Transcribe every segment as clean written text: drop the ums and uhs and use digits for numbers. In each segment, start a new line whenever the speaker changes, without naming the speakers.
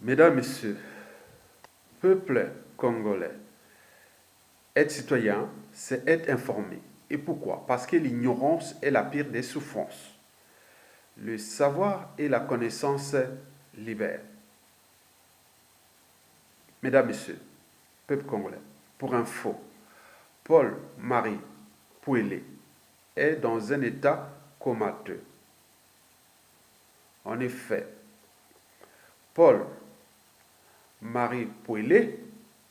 Mesdames, Messieurs, peuple congolais, être citoyen, c'est être informé. Et pourquoi? Parce que l'ignorance est la pire des souffrances. Le savoir et la connaissance libèrent. Mesdames, Messieurs, peuple congolais, pour info, Paul-Marie Pouelé est dans un état comateux. En effet, Paul-Marie Pouelé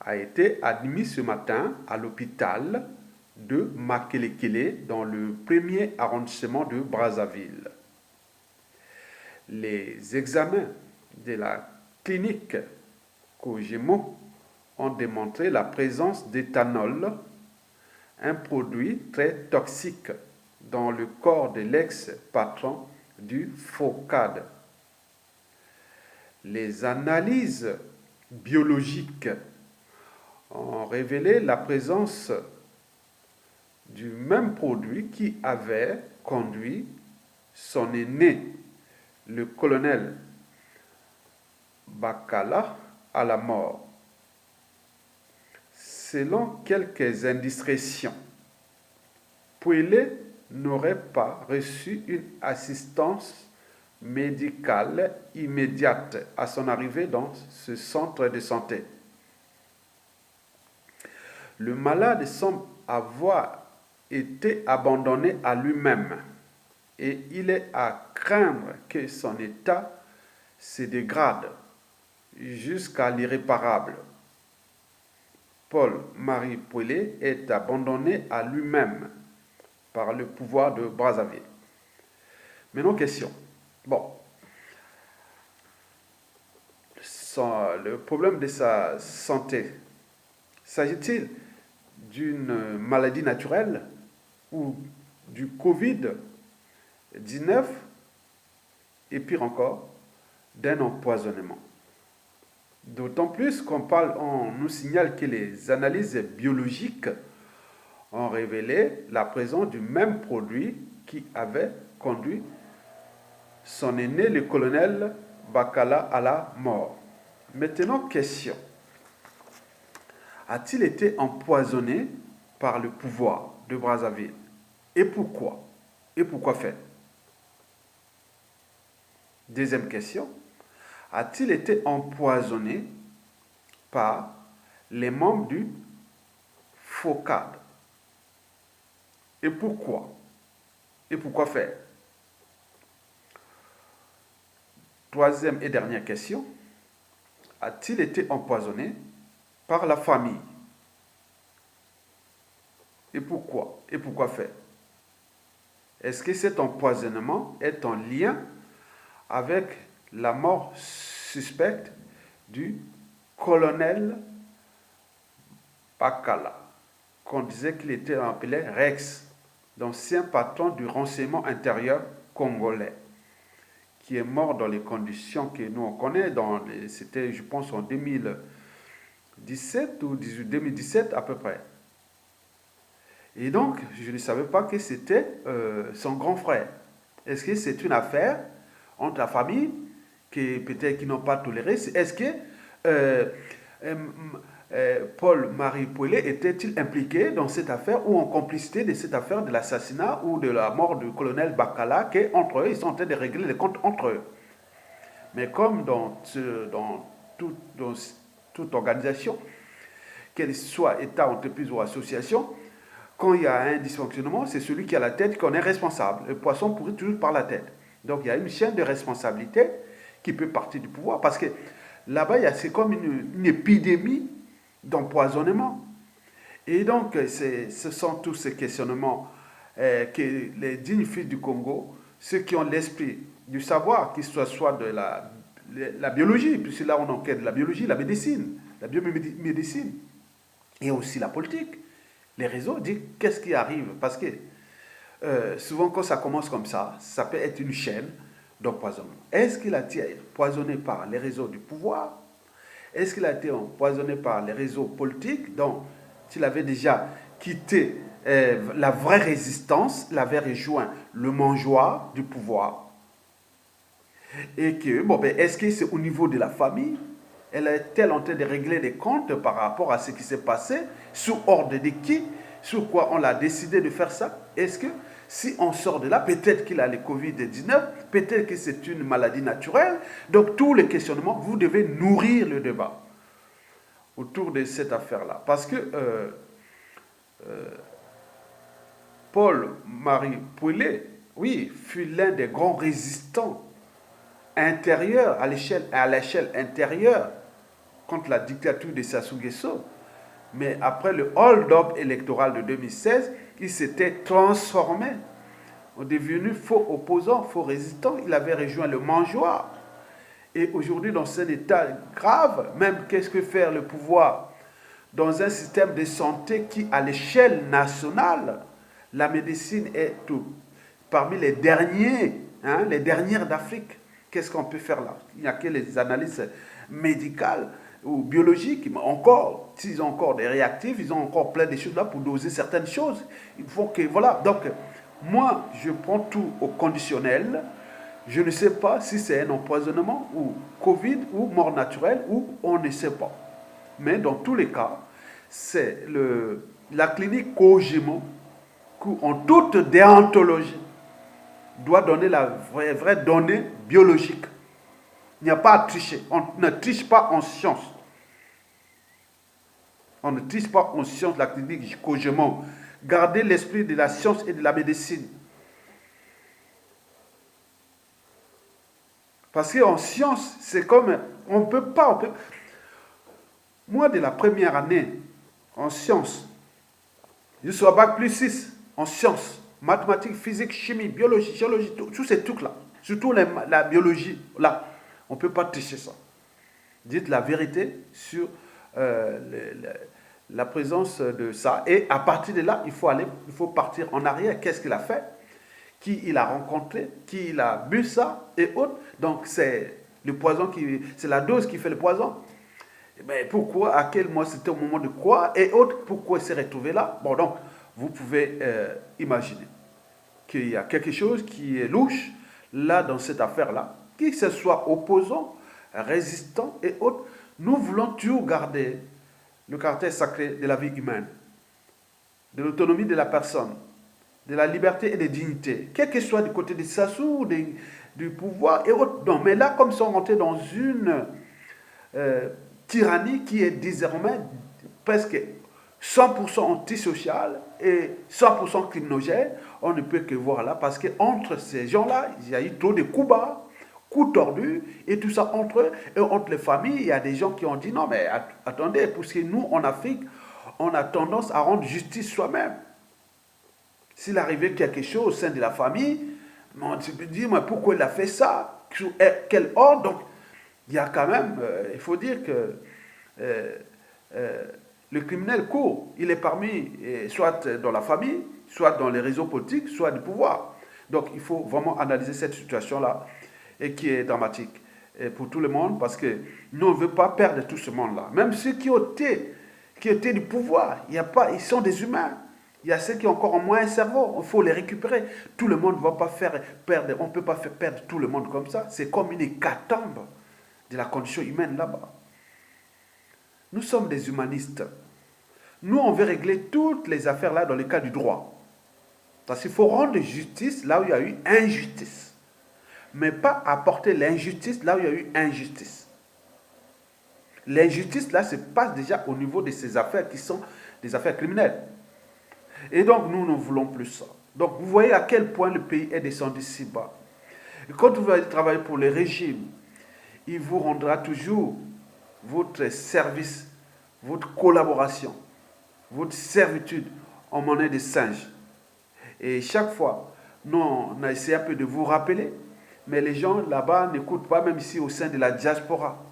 a été admis ce matin à l'hôpital de Makelekele dans le premier arrondissement de Brazzaville. Les examens de la clinique Kogemo ont démontré la présence d'éthanol, un produit très toxique, dans le corps de l'ex-patron du FOCAD. Les analyses biologiques ont révélé la présence du même produit qui avait conduit son aîné, le colonel Bakala, à la mort. Selon quelques indiscrétions, Pouelé n'aurait pas reçu une assistance médicale immédiate à son arrivée dans ce centre de santé. Le malade semble avoir été abandonné à lui-même et il est à craindre que son état se dégrade jusqu'à l'irréparable. Paul-Marie Pouelé est abandonné à lui-même par le pouvoir de Brazzaville. Maintenant, question. Bon, le problème de sa santé, s'agit-il d'une maladie naturelle ou du Covid-19 et pire encore, d'un empoisonnement? D'autant plus on nous signale que les analyses biologiques ont révélé la présence du même produit qui avait conduit son aîné, le colonel Bakala, à la mort. Maintenant, question. A-t-il été empoisonné par le pouvoir de Brazzaville? Et pourquoi? Et pourquoi faire? Deuxième question. A-t-il été empoisonné par les membres du FOCAD? Et pourquoi? Et pourquoi faire? Troisième et dernière question. A-t-il été empoisonné par la famille? Et pourquoi? Et pourquoi faire? Est-ce que cet empoisonnement est en lien avec la mort suspecte du colonel Bakala, qu'on disait qu'il était appelé Rex, l'ancien patron du renseignement intérieur congolais, qui est mort dans les conditions que nous on connaît, c'était je pense en 2017 ou 2017 à peu près. Et donc, je ne savais pas que c'était son grand frère. Est-ce que c'est une affaire entre la famille qui peut-être qui n'ont pas toléré? Est-ce que Paul-Marie Pouelé était-il impliqué dans cette affaire ou en complicité de cette affaire de l'assassinat ou de la mort du colonel Bakala, qu'entre eux, ils sont en train de régler les comptes entre eux? Mais comme dans toute organisation, qu'elle soit État, entreprise ou association, quand il y a un dysfonctionnement, c'est celui qui a la tête qui en est responsable. Le poisson pourrit toujours par la tête. Donc il y a une chaîne de responsabilité qui peut partir du pouvoir. Parce que là-bas, c'est comme une épidémie d'empoisonnement. Et donc, ce sont tous ces questionnements que les dignes fils du Congo, ceux qui ont l'esprit du savoir, qu'il soit de la biologie, puisque là on enquête de la biologie, la médecine, la biomédecine, et aussi la politique. Les réseaux disent qu'est-ce qui arrive, parce que souvent quand ça commence comme ça peut être une chaîne d'empoisonnement. Est-ce qu'il a été empoisonné par les réseaux du pouvoir? Est-ce qu'il a été empoisonné par les réseaux politiques? Donc, s'il avait déjà quitté la vraie résistance, il avait rejoint le mangeoire du pouvoir. Et que, bon, ben, est-ce que c'est au niveau de la famille? Elle est-elle en train de régler des comptes par rapport à ce qui s'est passé? Sous ordre de qui? Sur quoi on a décidé de faire ça? Est-ce que si on sort de là, peut-être qu'il a le Covid-19, peut-être que c'est une maladie naturelle. Donc tous les questionnements, vous devez nourrir le débat autour de cette affaire-là. Parce que Paul-Marie Pouillet, oui, fut l'un des grands résistants intérieurs, à l'échelle intérieure, contre la dictature de Sassou Nguesso. Mais après le hold-up électoral de 2016, il s'était transformé en devenu faux opposant, faux résistant. Il avait rejoint le mangeoire. Et aujourd'hui, dans cet état grave, même qu'est-ce que faire le pouvoir dans un système de santé qui, à l'échelle nationale, la médecine est parmi les derniers, les dernières d'Afrique. Qu'est-ce qu'on peut faire là? Il n'y a que les analyses médicales ou biologiques, mais encore, s'ils ont encore des réactifs, ils ont encore plein de choses là pour doser certaines choses. Il faut que, voilà. Donc, moi, je prends tout au conditionnel. Je ne sais pas si c'est un empoisonnement ou Covid ou mort naturelle ou on ne sait pas. Mais dans tous les cas, c'est la clinique Kogemo qui, en toute déontologie, doit donner la vraie donnée biologique. Il n'y a pas à tricher. On ne triche pas en science. On ne triche pas en science la clinique Kogemo. Gardez l'esprit de la science et de la médecine. Parce qu'en science, c'est comme... On peut pas... Moi, de la première année, en sciences, je suis à Bac plus 6, en sciences, mathématiques, physique, chimie, biologie, géologie, tous ces trucs-là. Surtout la biologie, là. On ne peut pas tricher ça. Dites la vérité sur la présence de ça. Et à partir de là, il faut partir en arrière. Qu'est-ce qu'il a fait? Qui il a rencontré? Qui il a bu ça? Et autres. Donc, c'est le poison c'est la dose qui fait le poison. Mais pourquoi? À quel moment? C'était au moment de quoi? Et autres. Pourquoi il s'est retrouvé là? Bon, donc, vous pouvez imaginer qu'il y a quelque chose qui est louche là dans cette affaire-là. Que ce soit opposant, résistant et autres, nous voulons toujours garder le caractère sacré de la vie humaine, de l'autonomie de la personne, de la liberté et de la dignité, quel que soit du côté de Sassou, du pouvoir et autres. Non, mais là, comme ils sont rentrés dans une tyrannie qui est désormais presque 100% antisociale et 100% criminogène, on ne peut que voir là, parce qu'entre ces gens-là, il y a eu trop de coups bas, coups tordus, et tout ça entre eux, et entre les familles, il y a des gens qui ont dit, non mais attendez, parce que nous, en Afrique, on a tendance à rendre justice soi-même. S'il arrivait quelque chose au sein de la famille, on se peut dire, mais pourquoi il a fait ça? Quel ordre? Donc, il y a quand même, il faut dire que le criminel court. Il est parmi, soit dans la famille, soit dans les réseaux politiques, soit du pouvoir. Donc, il faut vraiment analyser cette situation-là, et qui est dramatique pour tout le monde, parce que nous, on ne veut pas perdre tout ce monde-là. Même ceux qui étaient du pouvoir, ils sont des humains. Il y a ceux qui ont encore moins un cerveau, il faut les récupérer. Tout le monde ne va pas faire perdre, on ne peut pas faire perdre tout le monde comme ça. C'est comme une hécatombe de la condition humaine là-bas. Nous sommes des humanistes. Nous, on veut régler toutes les affaires là dans le cas du droit. Parce qu'il faut rendre justice là où il y a eu injustice. Mais pas apporter l'injustice là où il y a eu injustice. L'injustice là se passe déjà au niveau de ces affaires qui sont des affaires criminelles. Et donc nous ne voulons plus ça. Donc vous voyez à quel point le pays est descendu si bas. Et quand vous allez travailler pour le régime, il vous rendra toujours votre service, votre collaboration, votre servitude en monnaie de singe. Et chaque fois, nous, on a essayé un peu de vous rappeler, mais les gens là-bas n'écoutent pas, même ici au sein de la diaspora,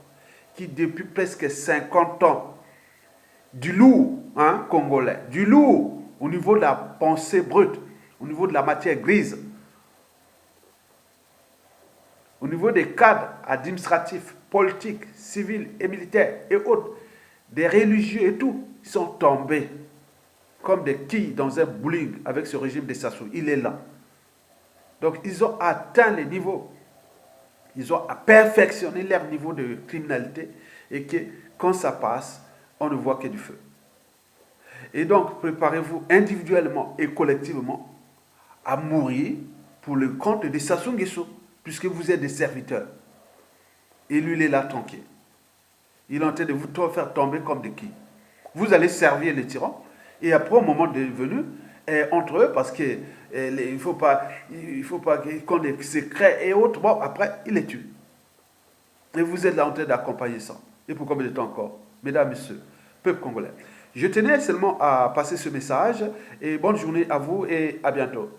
qui depuis presque 50 ans, du lourd congolais, du lourd au niveau de la pensée brute, au niveau de la matière grise, au niveau des cadres administratifs, politiques, civils et militaires et autres, des religieux et tout, ils sont tombés comme des quilles dans un bowling avec ce régime de Sassou. Il est là. Donc ils ont atteint les niveaux, ils ont perfectionné leur niveau de criminalité et que quand ça passe, on ne voit que du feu. Et donc, préparez-vous individuellement et collectivement à mourir pour le compte de Sassou Nguesso, puisque vous êtes des serviteurs. Et lui, il est là tranquille. Il est en train de vous faire tomber comme des quilles. Vous allez servir les tyrans, et après, au moment de venu, entre eux, parce qu'il ne faut pas qu'on ait des secrets et autres, bon, après, il les tue. Et vous êtes là en train d'accompagner ça. Et pour combien de temps encore? Mesdames, Messieurs, peuple congolais. Je tenais seulement à passer ce message, et bonne journée à vous, et à bientôt.